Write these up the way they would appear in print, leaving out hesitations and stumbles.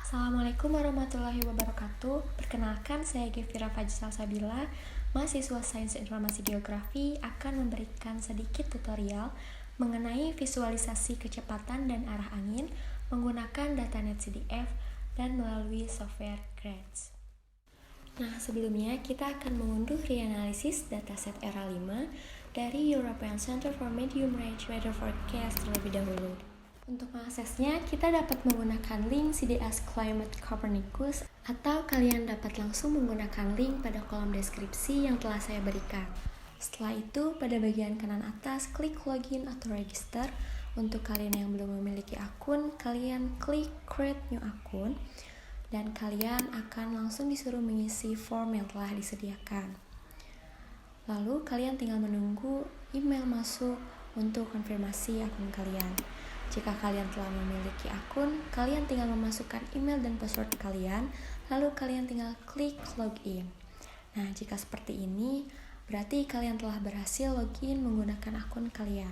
Assalamualaikum warahmatullahi wabarakatuh. Perkenalkan, saya Gevira Fajsal Sabila, mahasiswa Sains Informasi Geografi, akan memberikan sedikit tutorial mengenai visualisasi kecepatan dan arah angin menggunakan data NetCDF dan melalui software Grads. Nah, sebelumnya kita akan mengunduh reanalisis dataset ERA 5 dari European Center for Medium Range Weather Forecast terlebih dahulu. Untuk mengaksesnya, kita dapat menggunakan link CDS Climate Copernicus atau kalian dapat langsung menggunakan link pada kolom deskripsi yang telah saya berikan. Setelah itu, pada bagian kanan atas, klik login atau register. Untuk kalian yang belum memiliki akun, kalian klik create new akun dan kalian akan langsung disuruh mengisi form yang telah disediakan. Lalu, kalian tinggal menunggu email masuk untuk konfirmasi akun kalian. Jika kalian telah memiliki akun, kalian tinggal memasukkan email dan password kalian, lalu kalian tinggal klik login. Nah, jika seperti ini, berarti kalian telah berhasil login menggunakan akun kalian.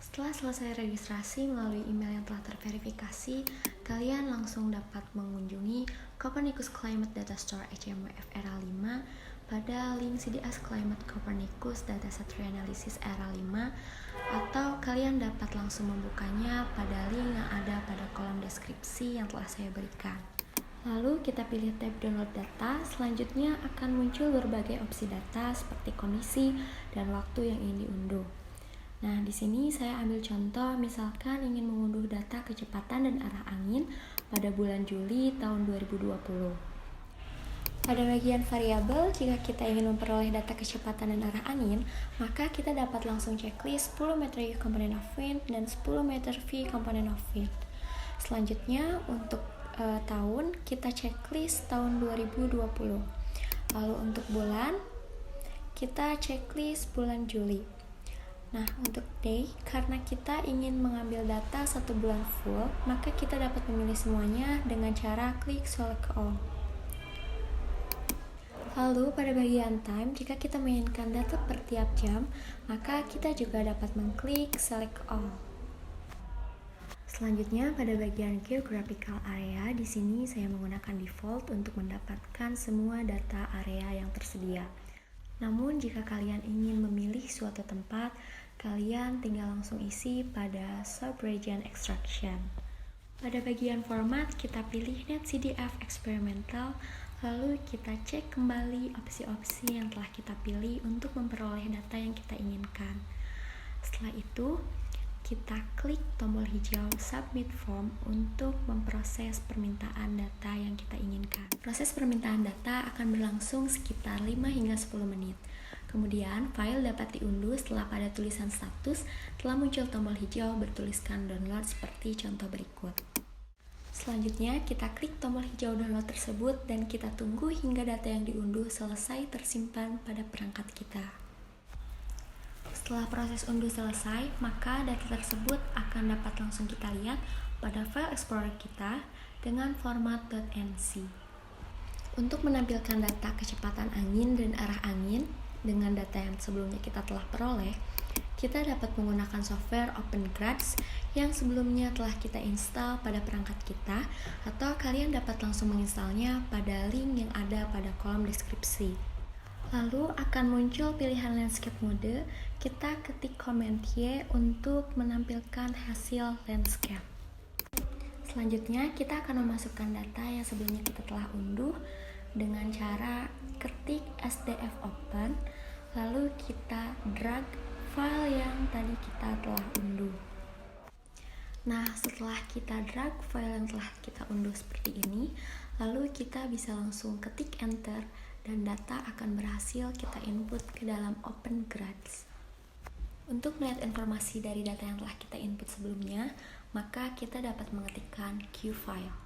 Setelah selesai registrasi melalui email yang telah terverifikasi, kalian langsung dapat mengunjungi Copernicus Climate Data Store HMWF ERA 5 pada link CDS Climate Copernicus Dataset Reanalysis ERA 5, atau kalian dapat langsung membukanya pada link yang ada pada kolom deskripsi yang telah saya berikan. Lalu kita pilih tab download data. Selanjutnya akan muncul berbagai opsi data seperti kondisi dan waktu yang ingin diunduh. Nah, di sini saya ambil contoh, misalkan ingin mengunduh data kecepatan dan arah angin pada bulan Juli tahun 2020. Pada bagian variabel, jika kita ingin memperoleh data kecepatan dan arah angin, maka kita dapat langsung checklist 10 meter U component of wind dan 10 meter V component of wind. Selanjutnya, untuk tahun, kita checklist tahun 2020. Lalu untuk bulan, kita checklist bulan Juli. Nah, untuk day, karena kita ingin mengambil data satu bulan full, maka kita dapat memilih semuanya dengan cara klik select all. Lalu pada bagian time, jika kita menginginkan data per tiap jam, maka kita juga dapat mengklik select all. Selanjutnya pada bagian geographical area, di sini saya menggunakan default untuk mendapatkan semua data area yang tersedia. Namun jika kalian ingin memilih suatu tempat, kalian tinggal langsung isi pada sub-region extraction. Pada bagian format, kita pilih NetCDF experimental. Lalu kita cek kembali opsi-opsi yang telah kita pilih untuk memperoleh data yang kita inginkan. Setelah itu, kita klik tombol hijau Submit Form untuk memproses permintaan data yang kita inginkan. Proses permintaan data akan berlangsung sekitar 5 hingga 10 menit. Kemudian, file dapat diunduh setelah pada tulisan status telah muncul tombol hijau bertuliskan download seperti contoh berikut. Selanjutnya, kita klik tombol hijau download tersebut dan kita tunggu hingga data yang diunduh selesai tersimpan pada perangkat kita. Setelah proses unduh selesai, maka data tersebut akan dapat langsung kita lihat pada file explorer kita dengan format .nc. Untuk menampilkan data kecepatan angin dan arah angin dengan data yang sebelumnya kita telah peroleh, kita dapat menggunakan software OpenGrads yang sebelumnya telah kita install pada perangkat kita, atau kalian dapat langsung menginstalnya pada link yang ada pada kolom deskripsi. Lalu akan muncul pilihan landscape mode, kita ketik Command Y untuk menampilkan hasil landscape. Selanjutnya kita akan memasukkan data yang sebelumnya kita telah unduh dengan cara ketik SDF open, lalu kita drag file yang tadi kita telah unduh. Nah, setelah kita drag file yang telah kita unduh seperti ini, lalu kita bisa langsung ketik enter dan data akan berhasil kita input ke dalam OpenGrads. Untuk melihat informasi dari data yang telah kita input sebelumnya, maka kita dapat mengetikkan qFile.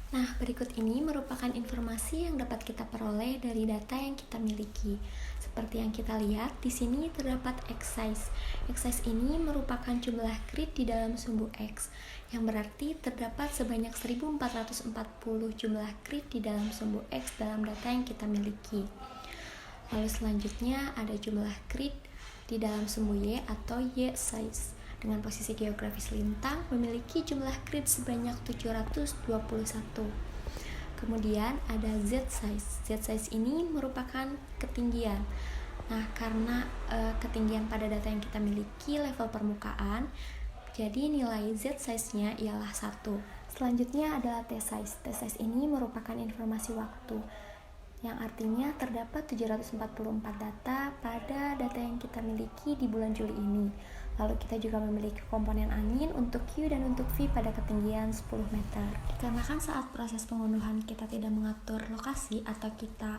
Nah, berikut ini merupakan informasi yang dapat kita peroleh dari data yang kita miliki. Seperti yang kita lihat, di sini terdapat X size. X size ini merupakan jumlah grid di dalam sumbu X, yang berarti terdapat sebanyak 1440 jumlah grid di dalam sumbu X dalam data yang kita miliki. Lalu selanjutnya ada jumlah grid di dalam sumbu Y atau Y size. dengan posisi geografis lintang memiliki jumlah grid sebanyak 721. Kemudian ada Z size. Z size ini merupakan ketinggian. Nah, karena ketinggian pada data yang kita miliki level permukaan, jadi nilai Z size-nya ialah 1. Selanjutnya adalah T size. T size ini merupakan informasi waktu, yang artinya terdapat 744 data pada data yang kita miliki di bulan Juli ini. Lalu kita juga memiliki komponen angin untuk Q dan untuk V pada ketinggian 10 meter. Dikarenakan saat proses pengunduhan kita tidak mengatur lokasi atau kita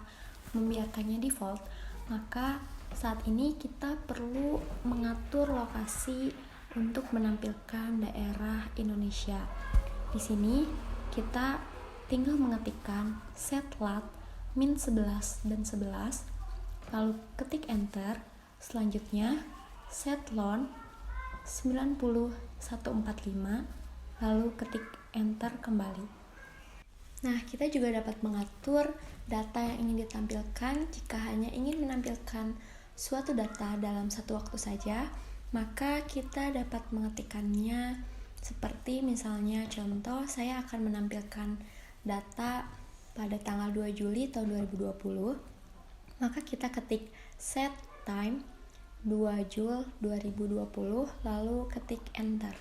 membiarkannya default, maka saat ini kita perlu mengatur lokasi untuk menampilkan daerah Indonesia. Di sini kita tinggal mengetikkan set lat min 11 dan 11, lalu ketik enter. Selanjutnya set lon 90145, lalu ketik enter kembali. Nah, kita juga dapat mengatur data yang ingin ditampilkan. Jika hanya ingin menampilkan suatu data dalam satu waktu saja, maka kita dapat mengetikkannya seperti misalnya contoh, saya akan menampilkan data pada tanggal 2 Juli tahun 2020, maka kita ketik set time 2 Jul 2020, lalu ketik enter.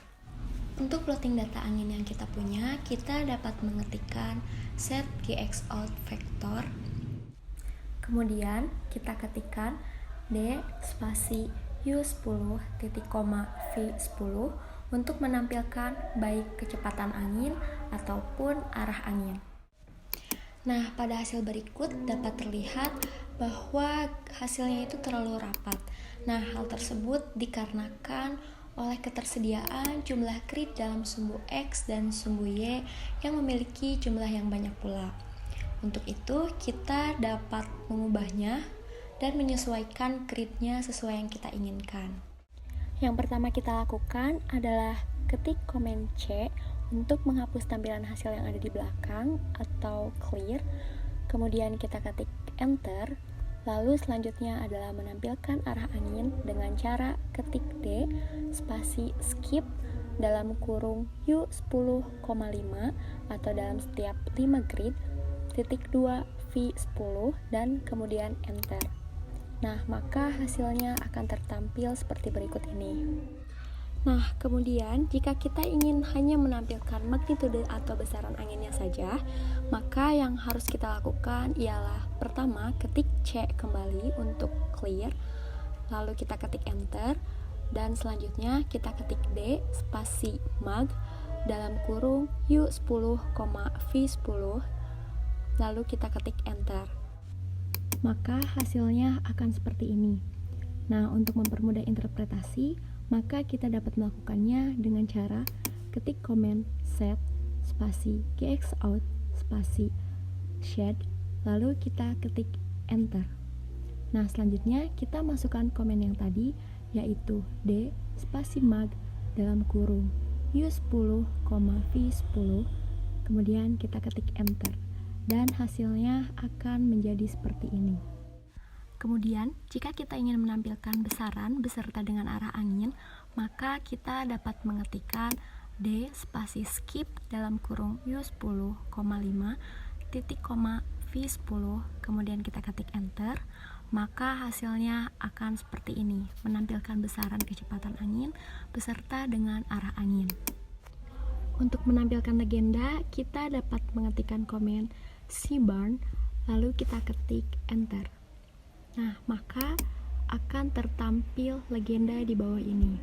Untuk plotting data angin yang kita punya, kita dapat mengetikkan set gxout vector, kemudian kita ketikkan d spasi u10 titik koma v10 untuk menampilkan baik kecepatan angin ataupun arah angin. Nah, pada hasil berikut dapat terlihat bahwa hasilnya itu terlalu rapat. Nah, hal tersebut dikarenakan oleh ketersediaan jumlah grid dalam sumbu X dan sumbu Y yang memiliki jumlah yang banyak pula. Untuk itu, kita dapat mengubahnya dan menyesuaikan gridnya sesuai yang kita inginkan. Yang pertama kita lakukan adalah ketik komen C untuk menghapus tampilan hasil yang ada di belakang atau clear. Kemudian kita ketik enter. Lalu selanjutnya adalah menampilkan arah angin dengan cara ketik D spasi skip dalam kurung U10,5 atau dalam setiap 5 grid titik 2 V10 dan kemudian enter. Nah, maka hasilnya akan tertampil seperti berikut ini. Nah, kemudian jika kita ingin hanya menampilkan magnitudo atau besaran anginnya saja, maka yang harus kita lakukan ialah pertama, ketik C kembali untuk clear, lalu kita ketik enter, dan selanjutnya kita ketik D spasi mag dalam kurung U10, V10, lalu kita ketik enter. Maka hasilnya akan seperti ini. Nah, untuk mempermudah interpretasi, maka kita dapat melakukannya dengan cara ketik komen set spasi gxout spasi shed, lalu kita ketik enter. Nah, selanjutnya kita masukkan komen yang tadi, yaitu D spasi mag dalam kurung U10, V10, kemudian kita ketik enter, dan hasilnya akan menjadi seperti ini. Kemudian, jika kita ingin menampilkan besaran beserta dengan arah angin, maka kita dapat mengetikkan D spasi skip dalam kurung U10,5 titik koma V10, kemudian kita ketik enter, maka hasilnya akan seperti ini, menampilkan besaran kecepatan angin beserta dengan arah angin. Untuk menampilkan legenda, kita dapat mengetikkan komen Seaborn, lalu kita ketik enter. Nah, maka akan tertampil legenda di bawah ini.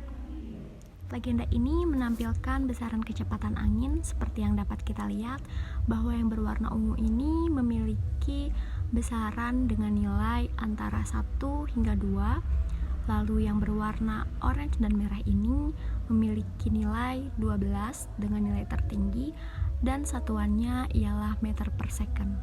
Legenda ini menampilkan besaran kecepatan angin seperti yang dapat kita lihat bahwa yang berwarna ungu ini memiliki besaran dengan nilai antara 1 hingga 2, lalu yang berwarna orange dan merah ini memiliki nilai 12 dengan nilai tertinggi dan satuannya ialah meter per second.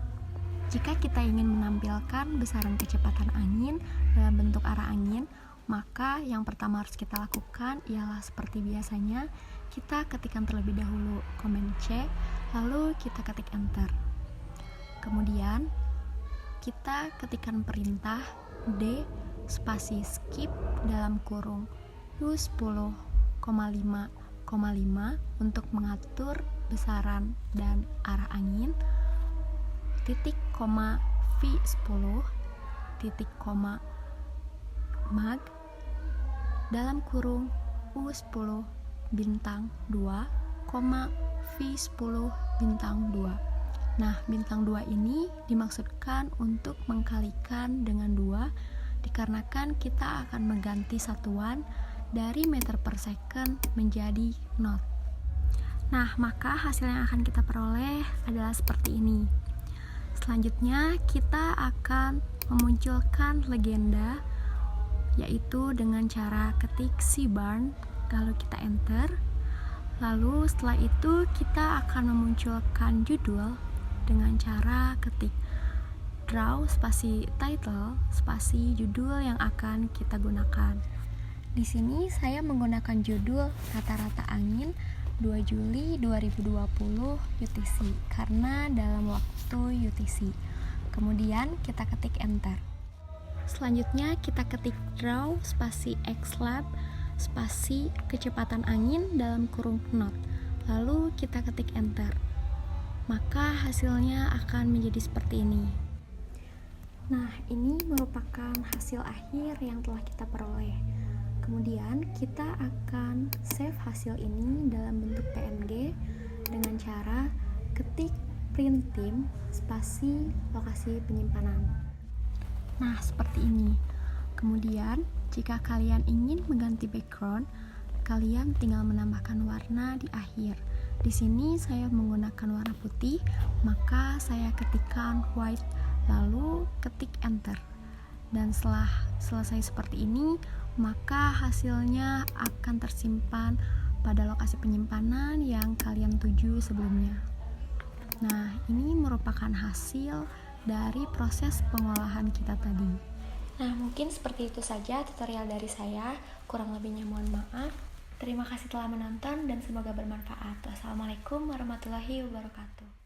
Jika kita ingin menampilkan besaran kecepatan angin dalam bentuk arah angin, maka yang pertama harus kita lakukan ialah seperti biasanya, kita ketikkan terlebih dahulu komen C, lalu kita ketik enter. Kemudian kita ketikkan perintah D spasi skip dalam kurung U10, untuk mengatur besaran dan arah angin, titik koma V10, titik koma mag dalam kurung U10 bintang 2, V10 bintang 2. Nah, bintang 2 ini dimaksudkan untuk mengkalikan dengan 2 dikarenakan kita akan mengganti satuan dari meter per second menjadi knot. Nah, maka hasil yang akan kita peroleh adalah seperti ini. Selanjutnya, kita akan memunculkan legenda, yaitu dengan cara ketik Seaborn, lalu kita enter. Lalu setelah itu kita akan memunculkan judul dengan cara ketik draw spasi title spasi judul yang akan kita gunakan. Di sini saya menggunakan judul rata-rata angin 2 Juli 2020 UTC karena dalam waktu UTC. Kemudian kita ketik enter. Selanjutnya kita ketik draw spasi xlab spasi kecepatan angin dalam kurung knot. Lalu kita ketik enter. Maka hasilnya akan menjadi seperti ini. Nah, ini merupakan hasil akhir yang telah kita peroleh. Kemudian kita akan save hasil ini dalam bentuk PNG dengan cara ketik print team spasi lokasi penyimpanan. Nah, seperti ini. Kemudian, jika kalian ingin mengganti background, kalian tinggal menambahkan warna di akhir. Di sini saya menggunakan warna putih, maka saya ketikkan white, lalu ketik enter. Dan setelah selesai seperti ini, maka hasilnya akan tersimpan pada lokasi penyimpanan yang kalian tuju sebelumnya. Nah, ini merupakan hasil dari proses pengolahan kita tadi. Nah, mungkin seperti itu saja tutorial dari saya. Kurang lebihnya mohon maaf. Terima kasih telah menonton dan semoga bermanfaat. Wassalamualaikum warahmatullahi wabarakatuh.